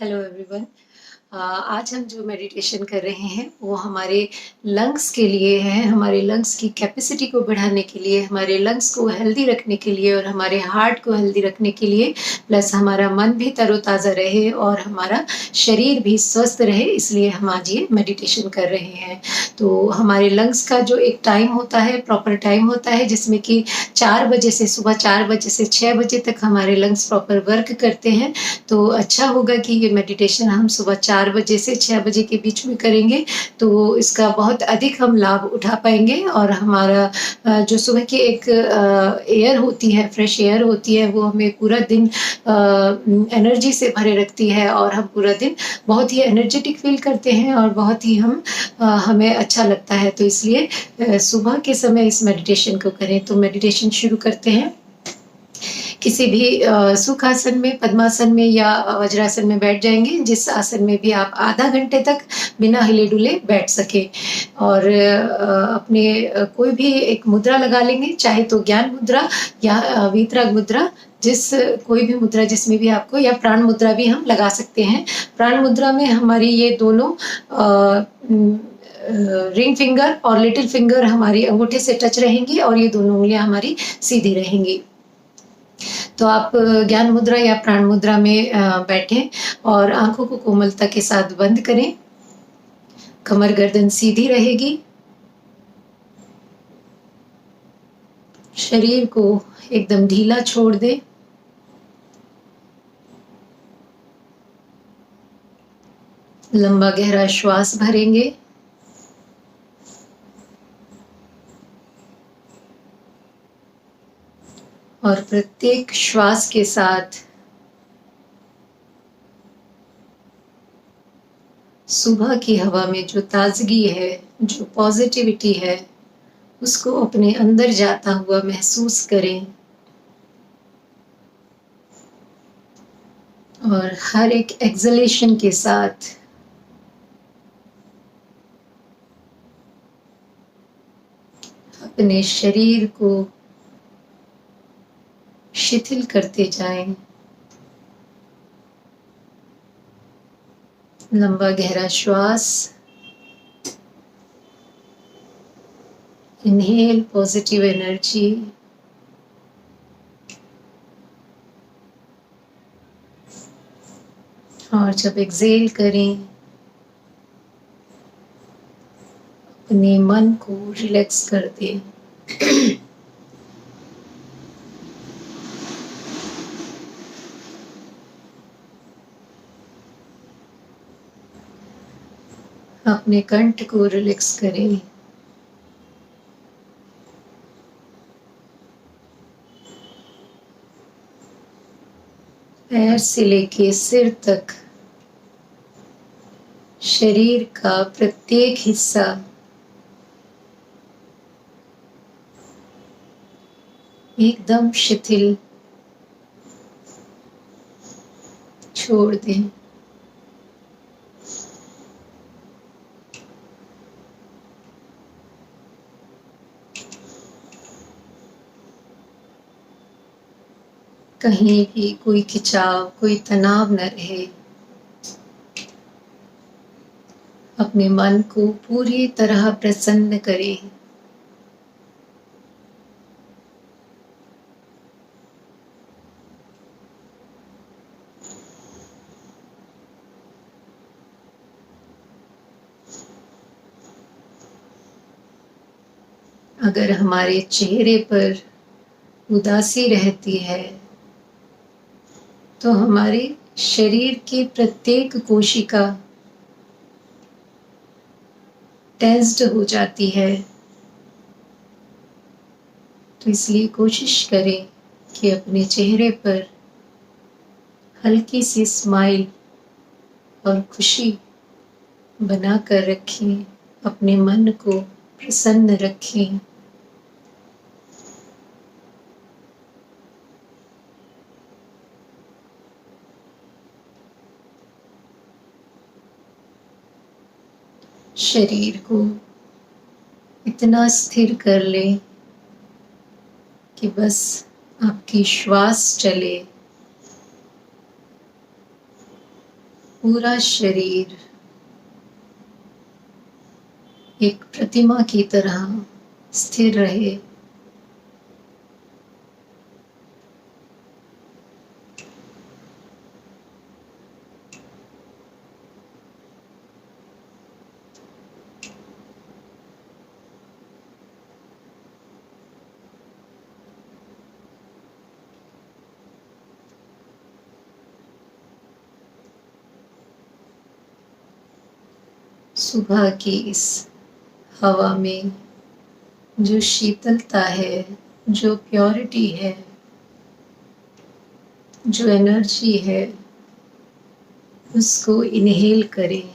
Hello everyone. आज हम जो मेडिटेशन कर रहे हैं वो हमारे लंग्स के लिए है, हमारे लंग्स की कैपेसिटी को बढ़ाने के लिए, हमारे लंग्स को हेल्दी रखने के लिए और हमारे हार्ट को हेल्दी रखने के लिए, प्लस हमारा मन भी तरोताज़ा रहे और हमारा शरीर भी स्वस्थ रहे, इसलिए हम आज ये मेडिटेशन कर रहे हैं। तो हमारे लंग्स का जो एक टाइम होता है, प्रॉपर टाइम होता है, जिसमें कि 4 बजे से सुबह 4 बजे से 6 बजे तक हमारे लंग्स प्रॉपर वर्क करते हैं। तो अच्छा होगा कि ये मेडिटेशन हम सुबह 4 बजे से 6 बजे के बीच में करेंगे, तो इसका बहुत अधिक हम लाभ उठा पाएंगे और हमारा जो सुबह की एक एयर होती है, फ्रेश एयर होती है, वो हमें पूरा दिन एनर्जी से भरे रखती है और हम पूरा दिन बहुत ही एनर्जेटिक फील करते हैं और बहुत ही हमें अच्छा लगता है। तो इसलिए सुबह के समय इस मेडिटेशन को करें। तो मेडिटेशन शुरू करते हैं। किसी भी सुखासन में, पद्मासन में या वज्रासन में बैठ जाएंगे, जिस आसन में भी आप आधा घंटे तक बिना हिले डुले बैठ सके। और अपने कोई भी एक मुद्रा लगा लेंगे, चाहे तो ज्ञान मुद्रा या वीतराग मुद्रा, कोई भी मुद्रा जिसमें भी आपको, या प्राण मुद्रा भी हम लगा सकते हैं। प्राण मुद्रा में हमारी ये दोनों रिंग फिंगर और लिटिल फिंगर हमारी अंगूठे से टच रहेंगी और ये दोनों उंगलियां हमारी सीधी रहेंगी। तो आप ज्ञान मुद्रा या प्राण मुद्रा में बैठें और आंखों को कोमलता के साथ बंद करें। कमर गर्दन सीधी रहेगी। शरीर को एकदम ढीला छोड़ दें। लंबा गहरा श्वास भरेंगे। और प्रत्येक श्वास के साथ सुबह की हवा में जो ताजगी है, जो पॉजिटिविटी है, उसको अपने अंदर जाता हुआ महसूस करें। और हर एक एक्सलेशन के साथ अपने शरीर को शिथिल करते जाएं। लंबा गहरा श्वास। Inhale positive energy. और जब एक्सहेल करें, अपने मन को रिलैक्स कर दें। अपने कंठ को रिलैक्स करें। पैर से लेके सिर तक शरीर का प्रत्येक हिस्सा एकदम शिथिल छोड़ दें। कहीं भी कोई खिंचाव, कोई तनाव न रहे। अपने मन को पूरी तरह प्रसन्न करें। अगर हमारे चेहरे पर उदासी रहती है तो हमारे शरीर की प्रत्येक कोशिका टेंस्ड हो जाती है। तो इसलिए कोशिश करें कि अपने चेहरे पर हल्की सी स्माइल और खुशी बना कर रखें। अपने मन को प्रसन्न रखें। शरीर को इतना स्थिर कर लें कि बस आपकी श्वास चले। पूरा शरीर एक प्रतिमा की तरह स्थिर रहे। सुबह की इस हवा में जो शीतलता है, जो प्योरिटी है, जो एनर्जी है, उसको इनहेल करें।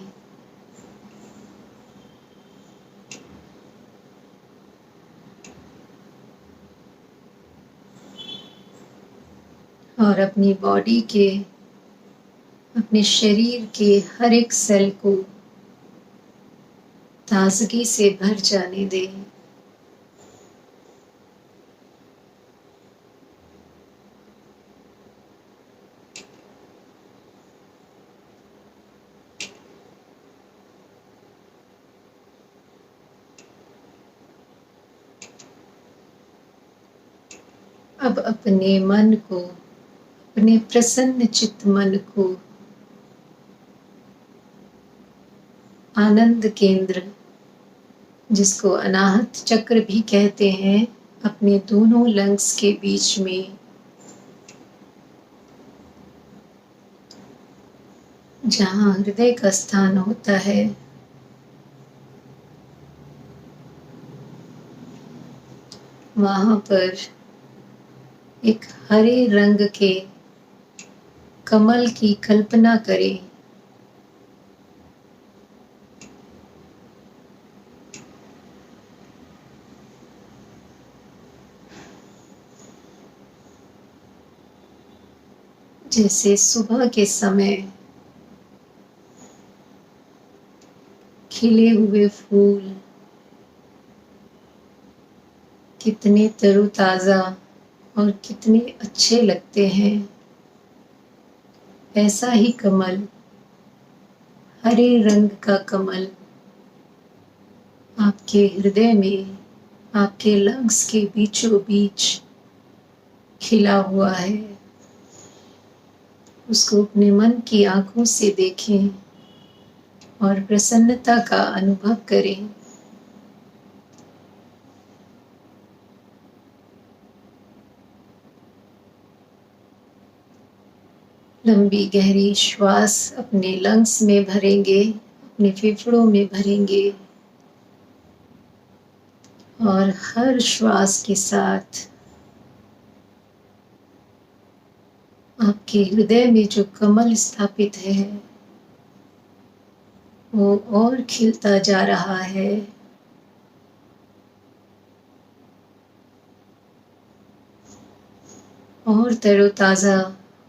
और अपनी बॉडी के, अपने शरीर के हर एक सेल को ताजगी से भर जाने दें। अब अपने मन को, अपने प्रसन्न चित्त मन को आनंद केंद्र, जिसको अनाहत चक्र भी कहते हैं, अपने दोनों लंग्स के बीच में, जहाँ हृदय का स्थान होता है, वहाँ पर एक हरे रंग के कमल की कल्पना करें। जैसे सुबह के समय खिले हुए फूल कितने तरोताज़ा और कितने अच्छे लगते हैं, ऐसा ही कमल, हरे रंग का कमल आपके हृदय में, आपके लंग्स के बीचों बीच खिला हुआ है। उसको अपने मन की आंखों से देखें और प्रसन्नता का अनुभव करें। लंबी गहरी श्वास अपने लंग्स में भरेंगे, अपने फेफड़ों में भरेंगे और हर श्वास के साथ आपके हृदय में जो कमल स्थापित है वो और खिलता जा रहा है। और तरोताज़ा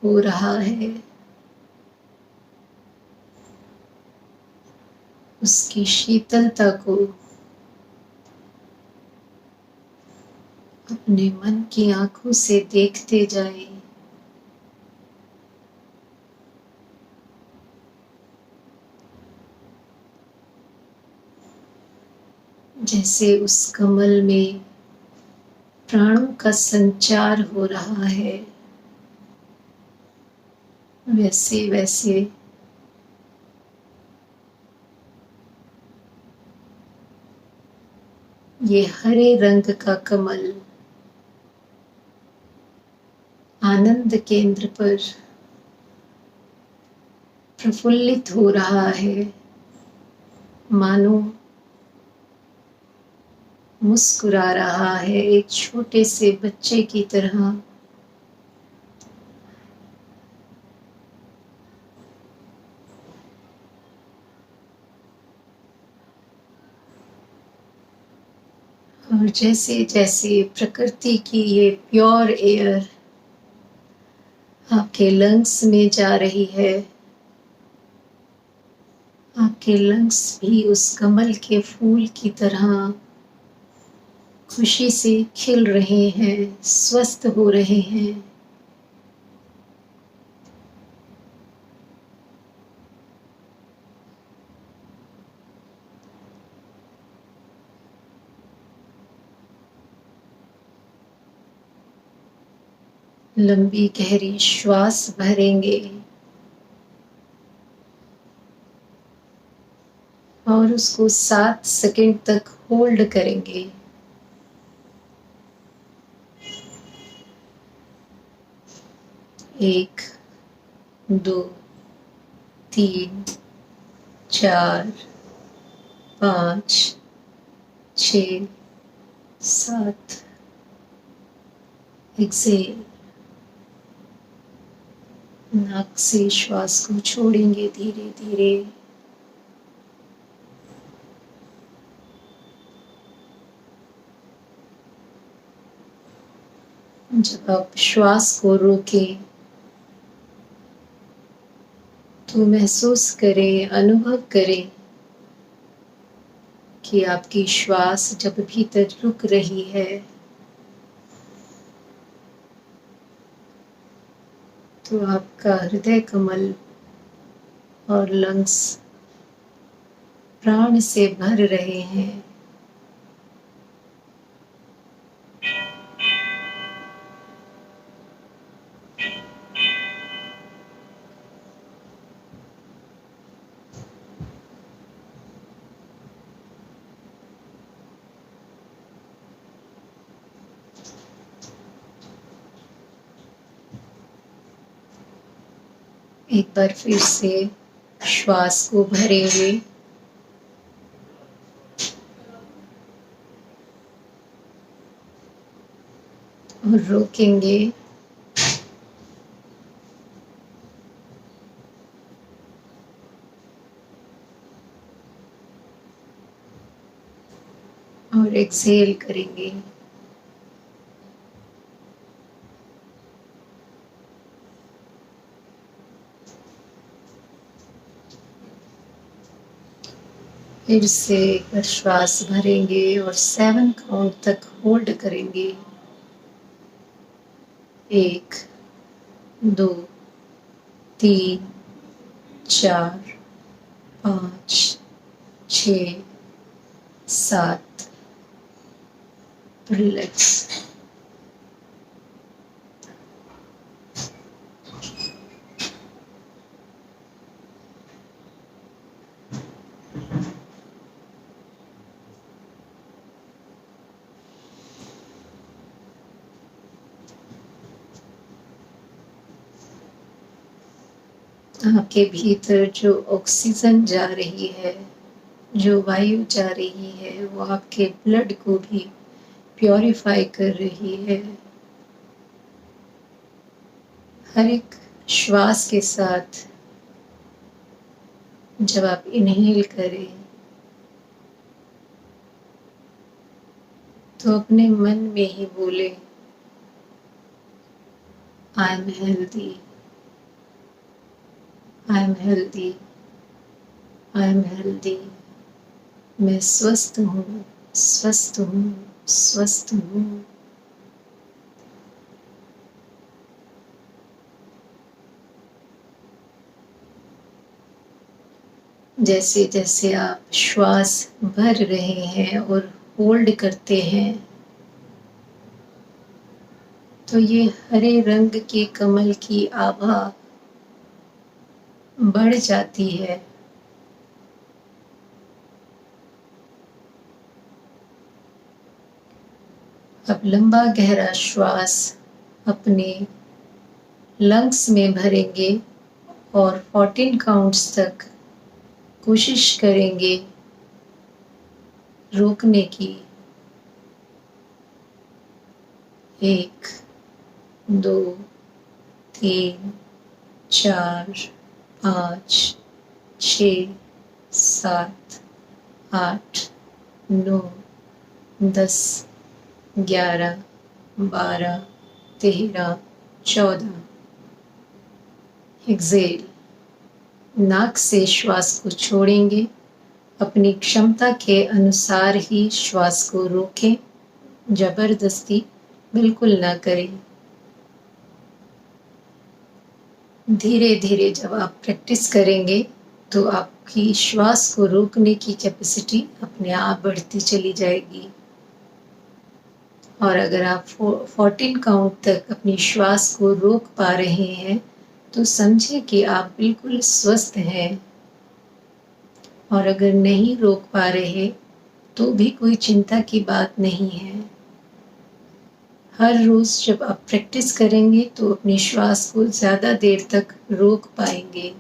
हो रहा है। उसकी शीतलता को अपने मन की आंखों से देखते जाएं। जैसे उस कमल में प्राणों का संचार हो रहा है, वैसे वैसे ये हरे रंग का कमल आनंद केंद्र पर प्रफुल्लित हो रहा है, मानो मुस्कुरा रहा है एक छोटे से बच्चे की तरह। और जैसे जैसे प्रकृति की ये प्योर एयर आपके लंग्स में जा रही है, आपके लंग्स भी उस कमल के फूल की तरह खुशी से खिल रहे हैं, स्वस्थ हो रहे हैं। लंबी गहरी श्वास भरेंगे और उसको 7 सेकंड तक होल्ड करेंगे। 1, 2, 3, 4, 5, 6, 7। एक्सेल। नाक से श्वास को छोड़ेंगे धीरे धीरे। जब आप श्वास को रोकें तो महसूस करें, अनुभव करें कि आपकी श्वास जब भीतर रुक रही है तो आपका हृदय कमल और लंग्स प्राण से भर रहे हैं। एक बार फिर से श्वास को भरेंगे और रोकेंगे। और एक्सेल करेंगे। फिर से एक बार श्वास भरेंगे और 7 काउंट तक होल्ड करेंगे। 1, 2, 3, 4, 5, 6, 7। रिलैक्स। आपके भीतर जो ऑक्सीजन जा रही है, जो वायु जा रही है, वो आपके ब्लड को भी प्योरीफाई कर रही है। हर एक श्वास के साथ जब आप इनहेल करें तो अपने मन में ही बोले, I am healthy, I am healthy, I am healthy. मैं स्वस्थ हूँ, स्वस्थ हूँ, स्वस्थ हूँ। जैसे जैसे आप श्वास भर रहे हैं और होल्ड करते हैं तो ये हरे रंग के कमल की आभा बढ़ जाती है। अब लंबा गहरा श्वास अपने लंग्स में भरेंगे और 14 काउंट्स तक कोशिश करेंगे रोकने की। 1, 2, 3, 4, 5, 6, 7, 8, 9, 10, 11, 12, 13, 14। एक्सेल। नाक से श्वास को छोड़ेंगे। अपनी क्षमता के अनुसार ही श्वास को रोकें, जबरदस्ती बिल्कुल ना करें। धीरे धीरे जब आप प्रैक्टिस करेंगे तो आपकी श्वास को रोकने की कैपेसिटी अपने आप बढ़ती चली जाएगी। और अगर आप 14 काउंट तक अपनी श्वास को रोक पा रहे हैं तो समझिए कि आप बिल्कुल स्वस्थ हैं। और अगर नहीं रोक पा रहे तो भी कोई चिंता की बात नहीं है। हर रोज जब आप प्रैक्टिस करेंगे तो अपनी श्वास को ज़्यादा देर तक रोक पाएंगे।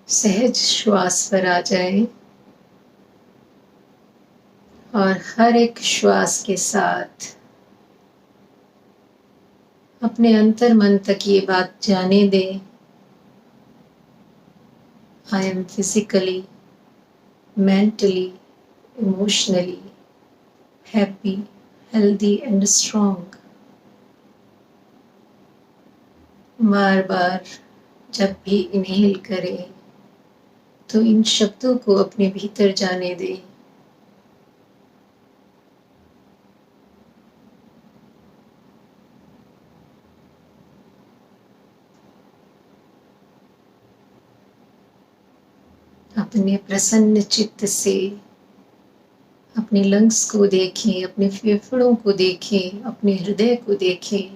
सहज श्वास पर आ जाए और हर एक श्वास के साथ अपने अंतर मन तक ये बात जाने दें, I am physically, mentally, emotionally happy, healthy and strong। बार बार जब भी इनहेल करें तो इन शब्दों को अपने भीतर जाने दें। अपने प्रसन्न चित्त से अपने लंग्स को देखें, अपने फेफड़ों को देखें, अपने हृदय को देखें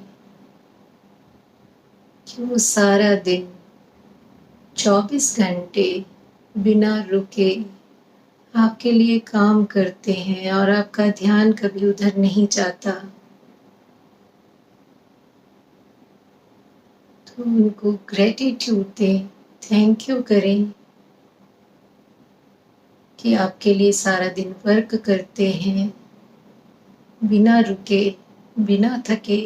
कि वो सारा दिन 24 घंटे बिना रुके आपके लिए काम करते हैं और आपका ध्यान कभी उधर नहीं जाता। तो उनको ग्रेटिट्यूड दें, थैंक यू करें कि आपके लिए सारा दिन वर्क करते हैं बिना रुके, बिना थके।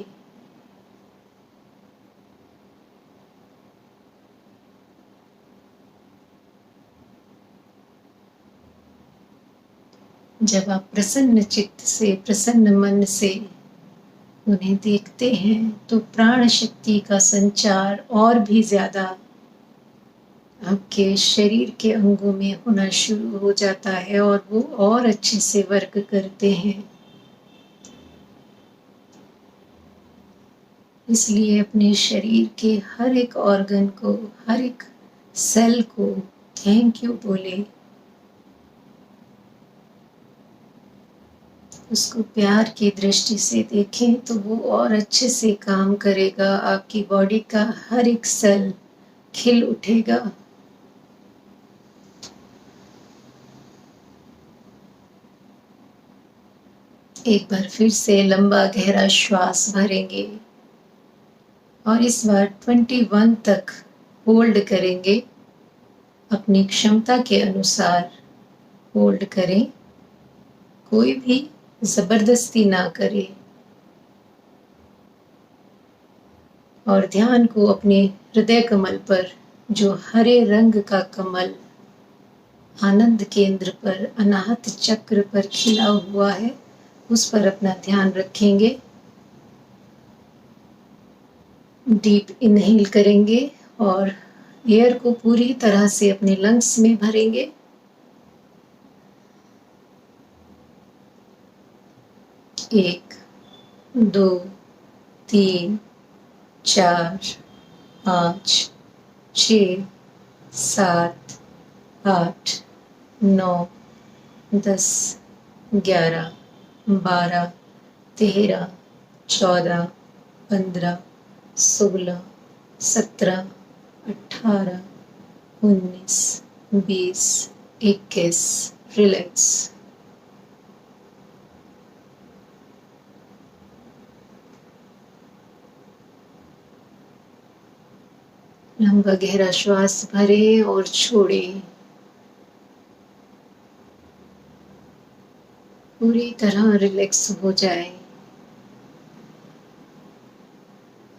जब आप प्रसन्न चित्त से, प्रसन्न मन से उन्हें देखते हैं तो प्राण शक्ति का संचार और भी ज्यादा आपके शरीर के अंगों में होना शुरू हो जाता है और वो और अच्छे से वर्क करते हैं। इसलिए अपने शरीर के हर एक ऑर्गन को, हर एक सेल को थैंक यू बोले, उसको प्यार की दृष्टि से देखें तो वो और अच्छे से काम करेगा। आपकी बॉडी का हर एक सेल खिल उठेगा। एक बार फिर से लंबा गहरा श्वास भरेंगे और इस बार 21 तक होल्ड करेंगे। अपनी क्षमता के अनुसार होल्ड करें, कोई भी जबरदस्ती ना करे और ध्यान को अपने हृदय कमल पर, जो हरे रंग का कमल आनंद केंद्र पर, अनाहत चक्र पर खिला हुआ है, उस पर अपना ध्यान रखेंगे। डीप इनहेल करेंगे और एयर को पूरी तरह से अपने लंग्स में भरेंगे। एक, दो, तीन, 4, 5, 6, 7, 8, 9, 10, 11, 12, 13, 14, 15, 16, 17, 18, 19, 20, 21। रिलैक्स। लंबा गहरा श्वास भरें और छोड़ें। पूरी तरह रिलैक्स हो जाए।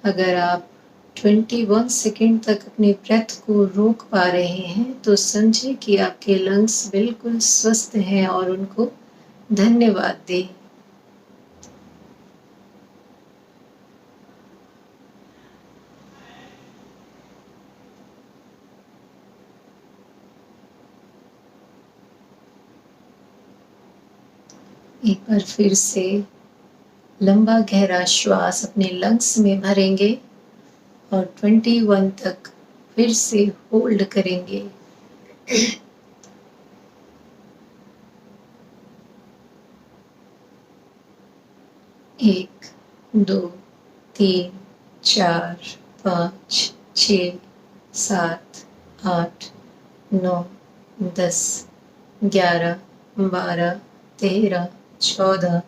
अगर आप 21 सेकेंड तक अपने ब्रेथ को रोक पा रहे हैं तो समझें कि आपके लंग्स बिल्कुल स्वस्थ हैं और उनको धन्यवाद दें। एक बार फिर से लंबा गहरा श्वास अपने लंग्स में भरेंगे और 21 तक फिर से होल्ड करेंगे। 1, 2, 3, 4, 5, 6, 7, 8, 9, 10, 11, 12, 13, 14,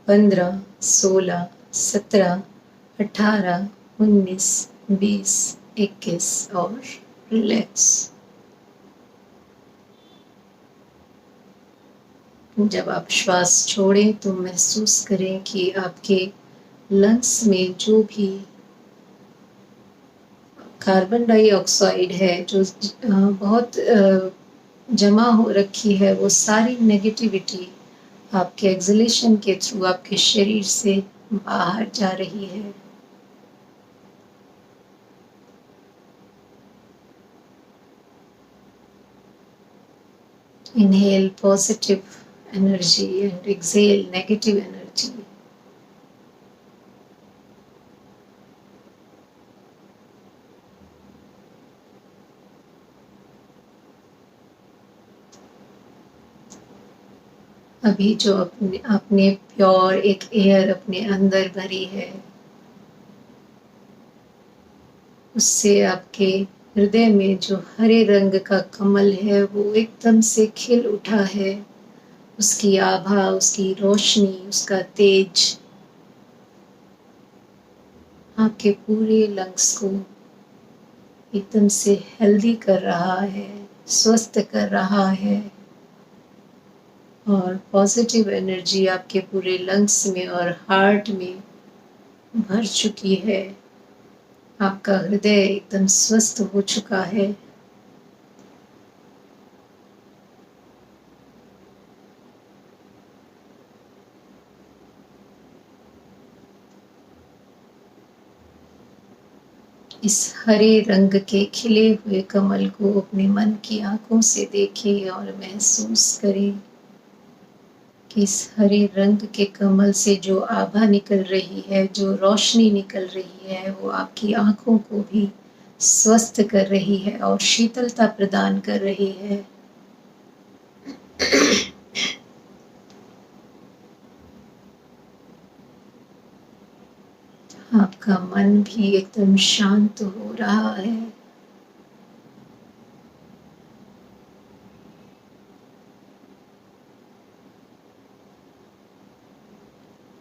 15, 16, 17, 18, 19, 20, 21 और रिलैक्स। जब आप श्वास छोड़ें तो महसूस करें कि आपके लंग्स में जो भी कार्बन डाइऑक्साइड है जो बहुत जमा हो रखी है, वो सारी नेगेटिविटी आपके एक्सलेशन के थ्रू आपके शरीर से बाहर जा रही है। Inhale positive energy and exhale negative energy. अभी जो आपने प्योर एक एयर अपने अंदर भरी है, उससे आपके हृदय में जो हरे रंग का कमल है वो एकदम से खिल उठा है। उसकी आभा, उसकी रोशनी, उसका तेज आपके पूरे लंग्स को एकदम से हेल्दी कर रहा है, स्वस्थ कर रहा है। और पॉजिटिव एनर्जी आपके पूरे लंग्स में और हार्ट में भर चुकी है। आपका हृदय एकदम स्वस्थ हो चुका है। इस हरे रंग के खिले हुए कमल को अपने मन की आंखों से देखें और महसूस करें कि इस हरे रंग के कमल से जो आभा निकल रही है, जो रोशनी निकल रही है, वो आपकी आंखों को भी स्वस्थ कर रही है और शीतलता प्रदान कर रही है। आपका मन भी एकदम शांत हो रहा है।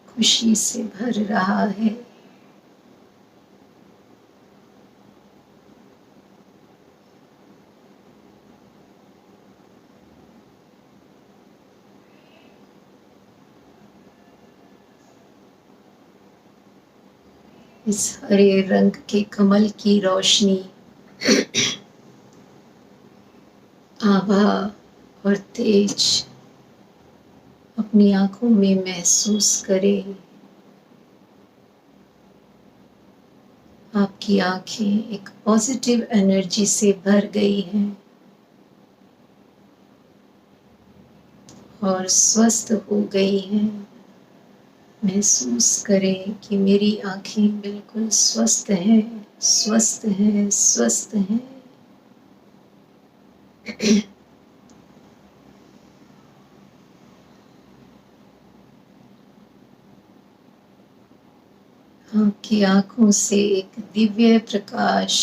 खुशी से भर रहा है। इस हरे रंग के कमल की रोशनी, आभा और तेज अपनी आंखों में महसूस करें। आपकी आंखें एक पॉजिटिव एनर्जी से भर गई हैं और स्वस्थ हो गई हैं। महसूस करें कि मेरी आंखें बिल्कुल स्वस्थ हैं, स्वस्थ हैं, स्वस्थ हैं। आपकी आंखों से एक दिव्य प्रकाश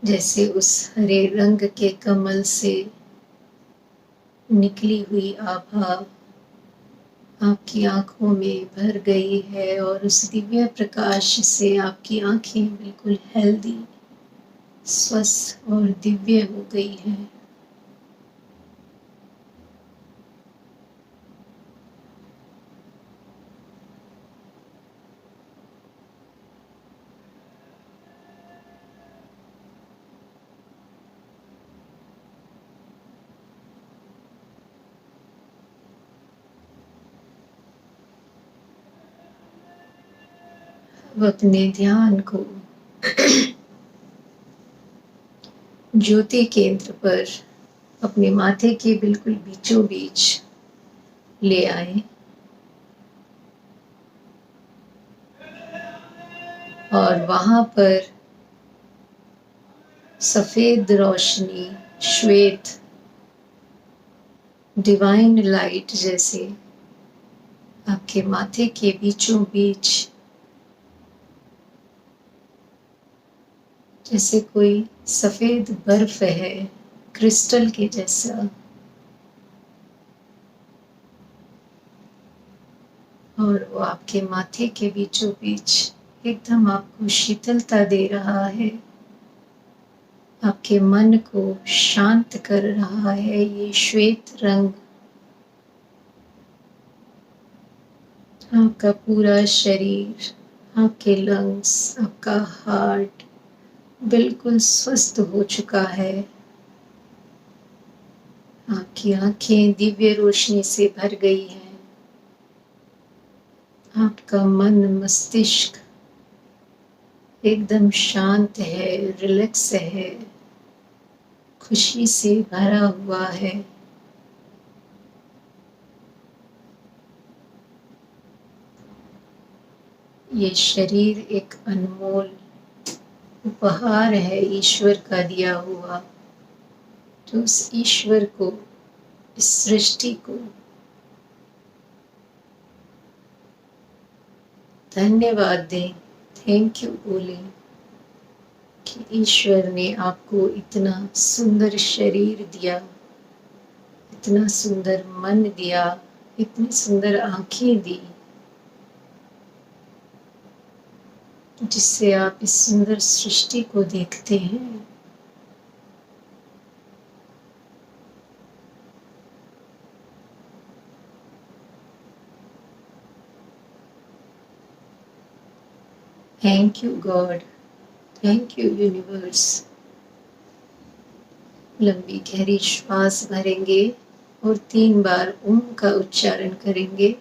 जैसे उस हरे रंग के कमल से निकली हुई आभा आपकी आंखों में भर गई है और उस दिव्य प्रकाश से आपकी आंखें बिल्कुल हेल्दी, स्वस्थ और दिव्य हो गई हैं। अब अपने ध्यान को ज्योति केंद्र पर अपने माथे के बिल्कुल बीचों बीच ले आए। और वहाँ पर सफ़ेद रोशनी, श्वेत डिवाइन लाइट जैसे आपके माथे के बीचों बीच जैसे कोई सफ़ेद बर्फ है, क्रिस्टल के जैसा, और वो आपके माथे के बीचों बीच एकदम आपको शीतलता दे रहा है, आपके मन को शांत कर रहा है। ये श्वेत रंग आपका पूरा शरीर, आपके लंग्स, आपका हार्ट बिल्कुल स्वस्थ हो चुका है। आपकी आंखें दिव्य रोशनी से भर गई हैं। आपका मन मस्तिष्क एकदम शांत है, रिलैक्स है, खुशी से भरा हुआ है। ये शरीर एक अनमोल उपहार है ईश्वर का दिया हुआ, तो उस ईश्वर को, इस सृष्टि को धन्यवाद दें, थैंक यू बोलें कि ईश्वर ने आपको इतना सुंदर शरीर दिया, इतना सुंदर मन दिया, इतनी सुंदर आंखें दी, जिससे आप इस सुंदर सृष्टि को देखते हैं। Thank you God, thank you universe. लंबी गहरी श्वास भरेंगे और 3 बार ओम का उच्चारण करेंगे।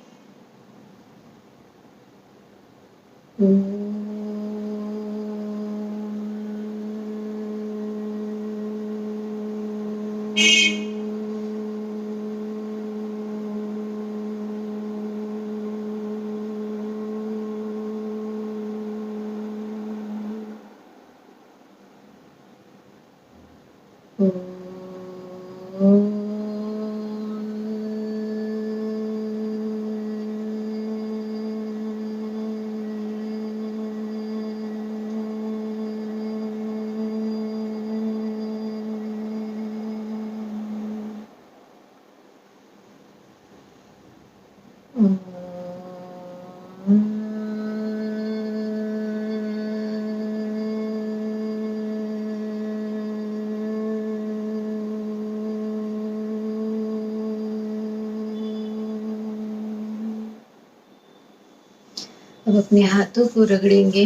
अब अपने हाथों को रगड़ेंगे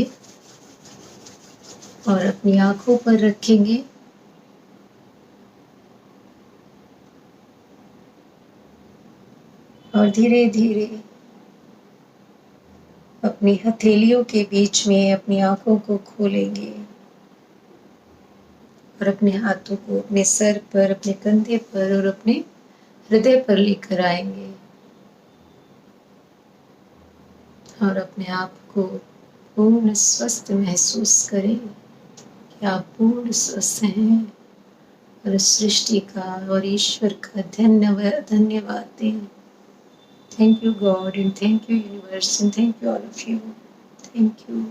और अपनी आंखों पर रखेंगे। और धीरे धीरे अपनी हथेलियों के बीच में अपनी आंखों को खोलेंगे और अपने हाथों को अपने सर पर, अपने कंधे पर और अपने हृदय पर लेकर आएंगे और अपने आप को पूर्ण स्वस्थ महसूस करें कि आप पूर्ण स्वस्थ हैं, और सृष्टि का और ईश्वर का धन्यवाद दें। Thank you God, and thank you universe, and thank you all of you. Thank you.